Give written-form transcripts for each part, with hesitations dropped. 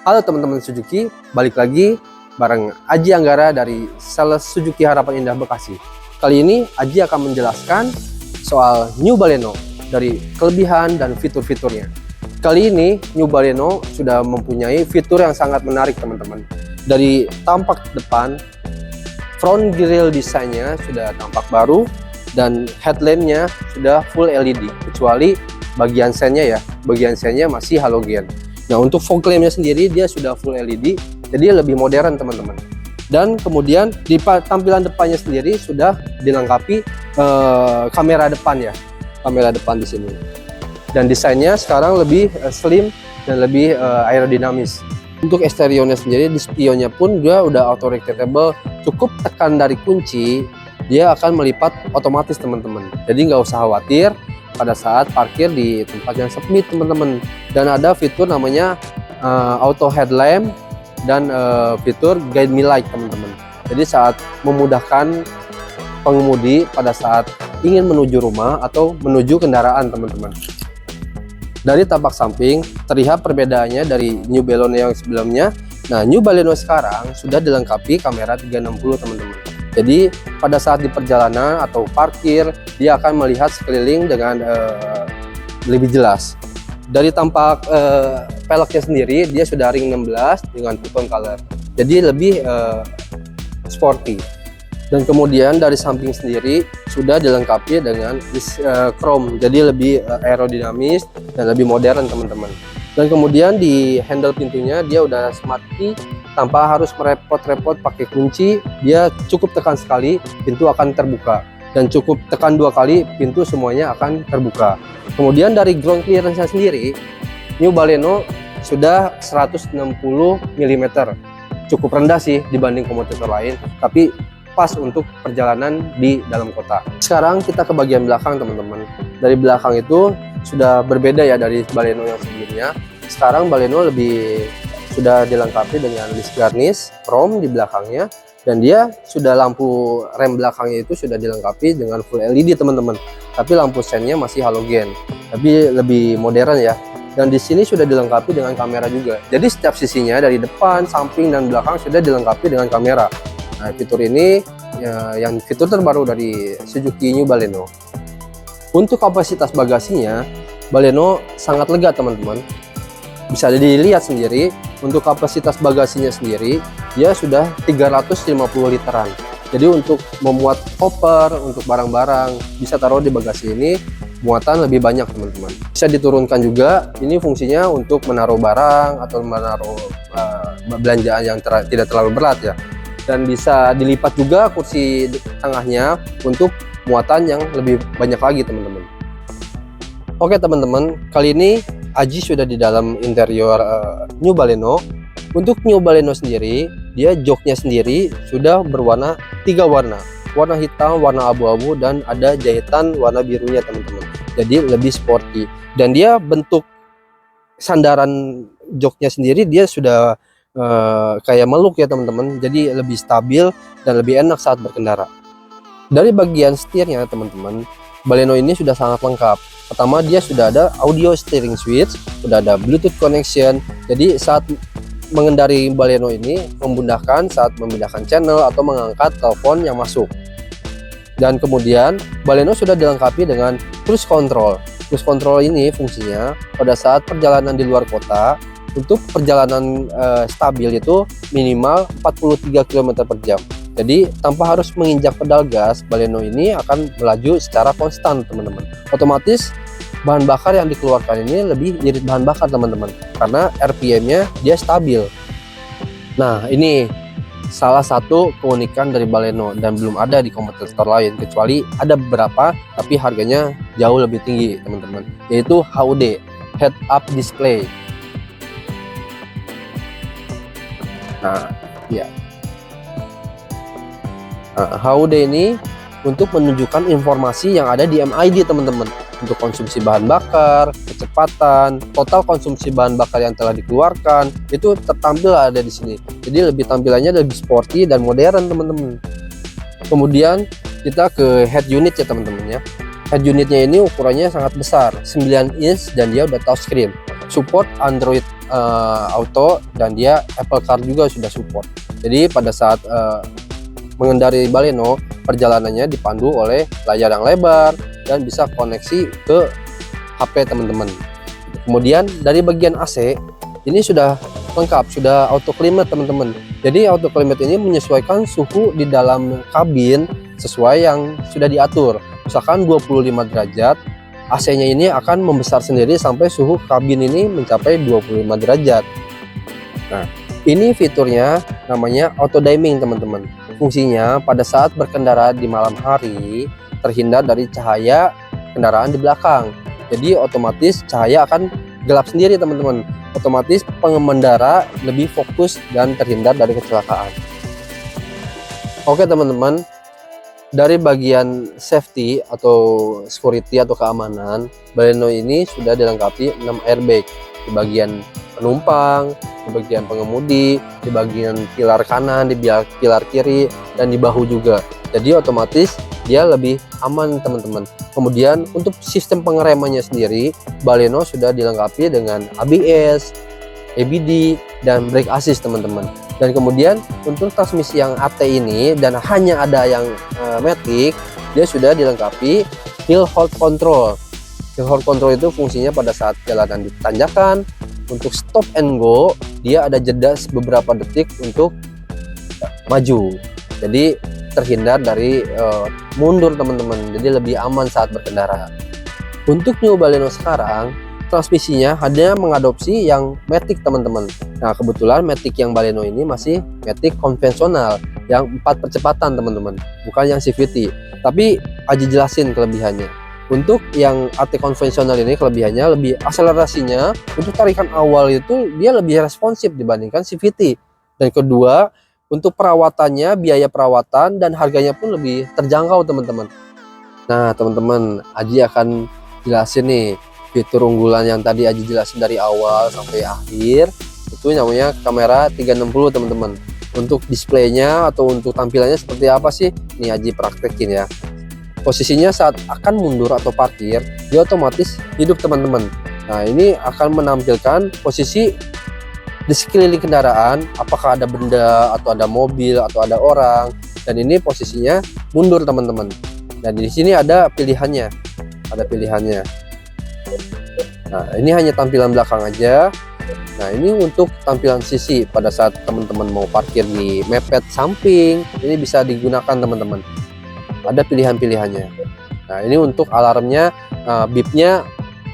Halo teman-teman Suzuki, balik lagi bareng Aji Anggara dari Sales Suzuki Harapan Indah Bekasi. Kali ini Aji akan menjelaskan soal New Baleno dari kelebihan dan fitur-fiturnya. Kali ini New Baleno sudah mempunyai fitur yang sangat menarik teman-teman. Dari tampak depan, front grille desainnya sudah tampak baru dan headlampnya sudah full LED, kecuali bagian sennya ya, bagian sennya masih halogen. Nah, untuk fog lampnya sendiri dia sudah full LED, jadi lebih modern teman-teman. Dan kemudian di tampilan depannya sendiri sudah dilengkapi kamera depan ya, kamera depan di sini. Dan desainnya sekarang lebih slim dan lebih aerodinamis. Untuk eksteriornya sendiri, di spionnya pun dia udah auto rectable, cukup tekan dari kunci dia akan melipat otomatis teman-teman. Jadi nggak usah khawatir pada saat parkir di tempat yang sempit teman-teman. Dan ada fitur namanya auto headlamp dan fitur guide me light teman-teman. Jadi saat memudahkan pengemudi pada saat ingin menuju rumah atau menuju kendaraan teman-teman. Dari tampak samping terlihat perbedaannya dari New Baleno yang sebelumnya. Nah, New Baleno sekarang sudah dilengkapi kamera 360 teman-teman. Jadi pada saat di perjalanan atau parkir dia akan melihat sekeliling dengan lebih jelas. Dari tampak peleknya sendiri dia sudah ring 16 dengan two-tone color, jadi lebih sporty. Dan kemudian dari samping sendiri sudah dilengkapi dengan chrome, jadi lebih aerodinamis dan lebih modern teman-teman. Dan kemudian di handle pintunya dia udah smart key, tanpa harus merepot-repot pakai kunci. Dia cukup tekan sekali pintu akan terbuka, dan cukup tekan 2 kali pintu semuanya akan terbuka. Kemudian dari ground clearance sendiri New Baleno sudah 160 mm, cukup rendah sih dibanding kompetitor lain, tapi pas untuk perjalanan di dalam kota. Sekarang kita ke bagian belakang teman-teman. Dari belakang itu sudah berbeda ya dari Baleno yang sebelumnya. Sekarang Baleno sudah dilengkapi dengan list garnish chrome di belakangnya, dan dia sudah lampu rem belakangnya itu sudah dilengkapi dengan full LED teman-teman. Tapi lampu sennya masih halogen, tapi lebih modern ya. Dan di sini sudah dilengkapi dengan kamera juga. Jadi setiap sisinya dari depan, samping dan belakang sudah dilengkapi dengan kamera. Nah, fitur ini ya, yang fitur terbaru dari Suzuki New Baleno. Untuk kapasitas bagasinya, Baleno sangat lega teman-teman. Bisa dilihat sendiri, untuk kapasitas bagasinya sendiri dia sudah 350 literan. Jadi untuk memuat koper, untuk barang-barang bisa taruh di bagasi ini, muatan lebih banyak teman-teman. Bisa diturunkan juga, ini fungsinya untuk menaruh barang atau menaruh belanjaan yang tidak terlalu berat ya. Dan bisa dilipat juga kursi tengahnya untuk muatan yang lebih banyak lagi teman-teman. Oke teman-teman, kali ini Aji sudah di dalam interior New Baleno. Untuk New Baleno sendiri, dia joknya sendiri sudah berwarna 3 warna. Warna hitam, warna abu-abu, dan ada jahitan warna birunya teman-teman. Jadi lebih sporty. Dan dia bentuk sandaran joknya sendiri dia sudah kayak meluk ya teman-teman, jadi lebih stabil dan lebih enak saat berkendara. Dari bagian setirnya teman-teman, Baleno ini sudah sangat lengkap. Pertama, dia sudah ada audio steering switch, sudah ada Bluetooth connection, jadi saat mengendari Baleno ini memudahkan saat memindahkan channel atau mengangkat telepon yang masuk. Dan kemudian Baleno sudah dilengkapi dengan cruise control. Cruise control ini fungsinya pada saat perjalanan di luar kota. Untuk perjalanan stabil itu minimal 43 km per jam. Jadi tanpa harus menginjak pedal gas, Baleno ini akan melaju secara konstan teman-teman. Otomatis bahan bakar yang dikeluarkan ini lebih irit bahan bakar teman-teman, karena RPM-nya dia stabil. Nah, ini salah satu keunikan dari Baleno dan belum ada di kompetitor lain, kecuali ada beberapa tapi harganya jauh lebih tinggi teman-teman, yaitu HUD, Head Up Display. Nah, ya. HUD ini untuk menunjukkan informasi yang ada di MID teman-teman, untuk konsumsi bahan bakar, kecepatan, total konsumsi bahan bakar yang telah dikeluarkan itu tertampil ada di sini. Jadi lebih tampilannya lebih sporty dan modern teman-teman. Kemudian kita ke head unit ya teman-teman ya. Head unitnya ini ukurannya sangat besar, 9 inch, dan dia udah touchscreen. Support Android auto, dan dia Apple Car juga sudah support. Jadi pada saat mengendarai Baleno, perjalanannya dipandu oleh layar yang lebar dan bisa koneksi ke HP teman-teman. Kemudian dari bagian AC ini sudah lengkap, sudah auto climate teman-teman. Jadi auto climate ini menyesuaikan suhu di dalam kabin sesuai yang sudah diatur. Misalkan 25 derajat, AC-nya ini akan membesar sendiri sampai suhu kabin ini mencapai 25 derajat. Nah, ini fiturnya namanya auto dimming teman-teman. Fungsinya pada saat berkendara di malam hari terhindar dari cahaya kendaraan di belakang. Jadi otomatis cahaya akan gelap sendiri teman-teman. Otomatis pengendara lebih fokus dan terhindar dari kecelakaan. Oke teman-teman, dari bagian safety atau security atau keamanan, Baleno ini sudah dilengkapi 6 airbag di bagian penumpang, di bagian pengemudi, di bagian pilar kanan, di pilar kiri, dan di bahu juga. Jadi otomatis dia lebih aman teman-teman. Kemudian untuk sistem pengeremannya sendiri, Baleno sudah dilengkapi dengan ABS, ABD, dan brake assist teman-teman. Dan kemudian untuk transmisi yang AT ini dan hanya ada yang matic, dia sudah dilengkapi hill hold control. Hill hold control itu fungsinya pada saat jalanan ditanjakan, untuk stop and go dia ada jeda beberapa detik untuk maju. Jadi terhindar dari mundur teman-teman, jadi lebih aman saat berkendara. Untuk New Baleno sekarang transmisinya hanya mengadopsi yang matic teman-teman. Nah kebetulan matic yang Baleno ini masih matic konvensional yang 4 percepatan teman-teman, bukan yang CVT. Tapi Aji jelasin kelebihannya. Untuk yang AT konvensional ini kelebihannya lebih akselerasinya untuk tarikan awal itu dia lebih responsif dibandingkan CVT. Dan kedua, untuk perawatannya, biaya perawatan dan harganya pun lebih terjangkau teman-teman. Nah teman-teman, Aji akan jelasin nih fitur unggulan yang tadi Aji jelasin dari awal sampai akhir. Itu namanya kamera 360 teman-teman. Untuk displaynya atau untuk tampilannya seperti apa sih? Nih Aji praktekin ya. Posisinya saat akan mundur atau parkir, dia otomatis hidup teman-teman. Nah ini akan menampilkan posisi di sekeliling kendaraan, apakah ada benda atau ada mobil atau ada orang, dan ini posisinya mundur teman-teman. Dan di sini ada pilihannya, Nah ini hanya tampilan belakang aja. Nah ini untuk tampilan sisi pada saat teman-teman mau parkir di mepet samping, ini bisa digunakan teman-teman. Ada pilihan-pilihannya. Nah ini untuk alarmnya, bipnya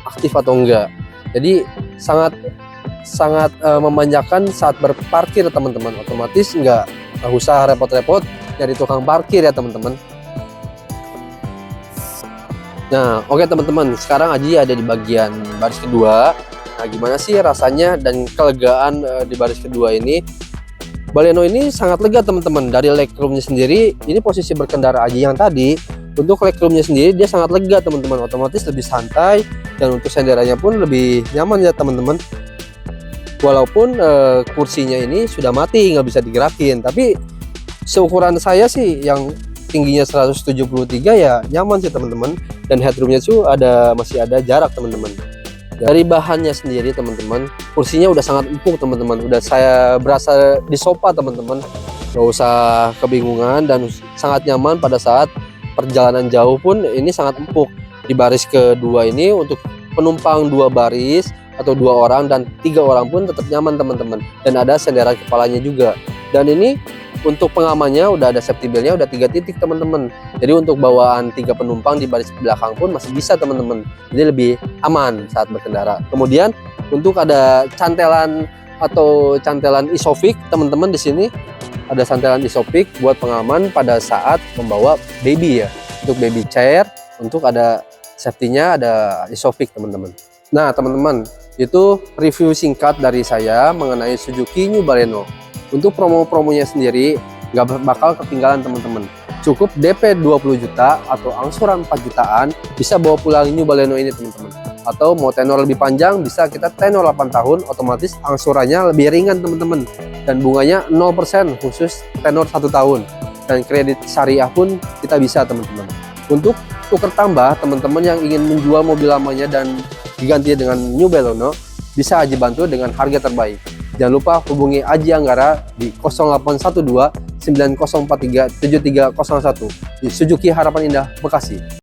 aktif atau enggak. Jadi sangat memanjakan saat berparkir teman-teman. Otomatis nggak usah repot-repot dari tukang parkir ya teman-teman. Nah oke teman-teman, sekarang Aji ada di bagian baris kedua. Nah gimana sih rasanya dan kelegaan di baris kedua ini? Baleno ini sangat lega teman-teman. Dari legroomnya sendiri, ini posisi berkendara Aji yang tadi, untuk legroomnya sendiri dia sangat lega teman-teman. Otomatis lebih santai dan untuk senderannya pun lebih nyaman ya teman-teman. Walaupun kursinya ini sudah mati, nggak bisa digerakin, tapi seukuran saya sih yang tingginya 173 ya nyaman sih teman-teman. Dan headroomnya tuh masih ada jarak teman-teman. Dari bahannya sendiri teman-teman, kursinya udah sangat empuk teman-teman. Udah saya berasa di sofa teman-teman, nggak usah kebingungan dan sangat nyaman pada saat perjalanan jauh pun ini sangat empuk. Di baris kedua ini untuk penumpang 2 baris atau 2 orang dan 3 orang pun tetap nyaman teman-teman. Dan ada senderan kepalanya juga. Dan ini untuk pengamannya udah ada safety beltnya, udah 3 titik teman-teman. Jadi untuk bawaan 3 penumpang di baris belakang pun masih bisa teman-teman. Jadi lebih aman saat berkendara. Kemudian untuk ada cantelan atau cantelan isofix teman-teman, di sini ada cantelan isofix buat pengaman pada saat membawa baby ya. Untuk baby chair, untuk ada safety-nya ada isofix teman-teman. Nah teman-teman, itu review singkat dari saya mengenai Suzuki New Baleno. Untuk promo-promonya sendiri nggak bakal ketinggalan teman-teman. Cukup DP 20 juta atau angsuran 4 jutaan bisa bawa pulang New Baleno ini teman-teman. Atau mau tenor lebih panjang bisa kita tenor 8 tahun, otomatis angsurannya lebih ringan teman-teman. Dan bunganya 0% khusus tenor 1 tahun. Dan kredit syariah pun kita bisa teman-teman. Untuk tuker tambah teman-teman yang ingin menjual mobil lamanya dan diganti dengan New Baleno, bisa Aji bantu dengan harga terbaik. Jangan lupa hubungi Aji Anggara di 0812 9043 7301 di Suzuki Harapan Indah, Bekasi.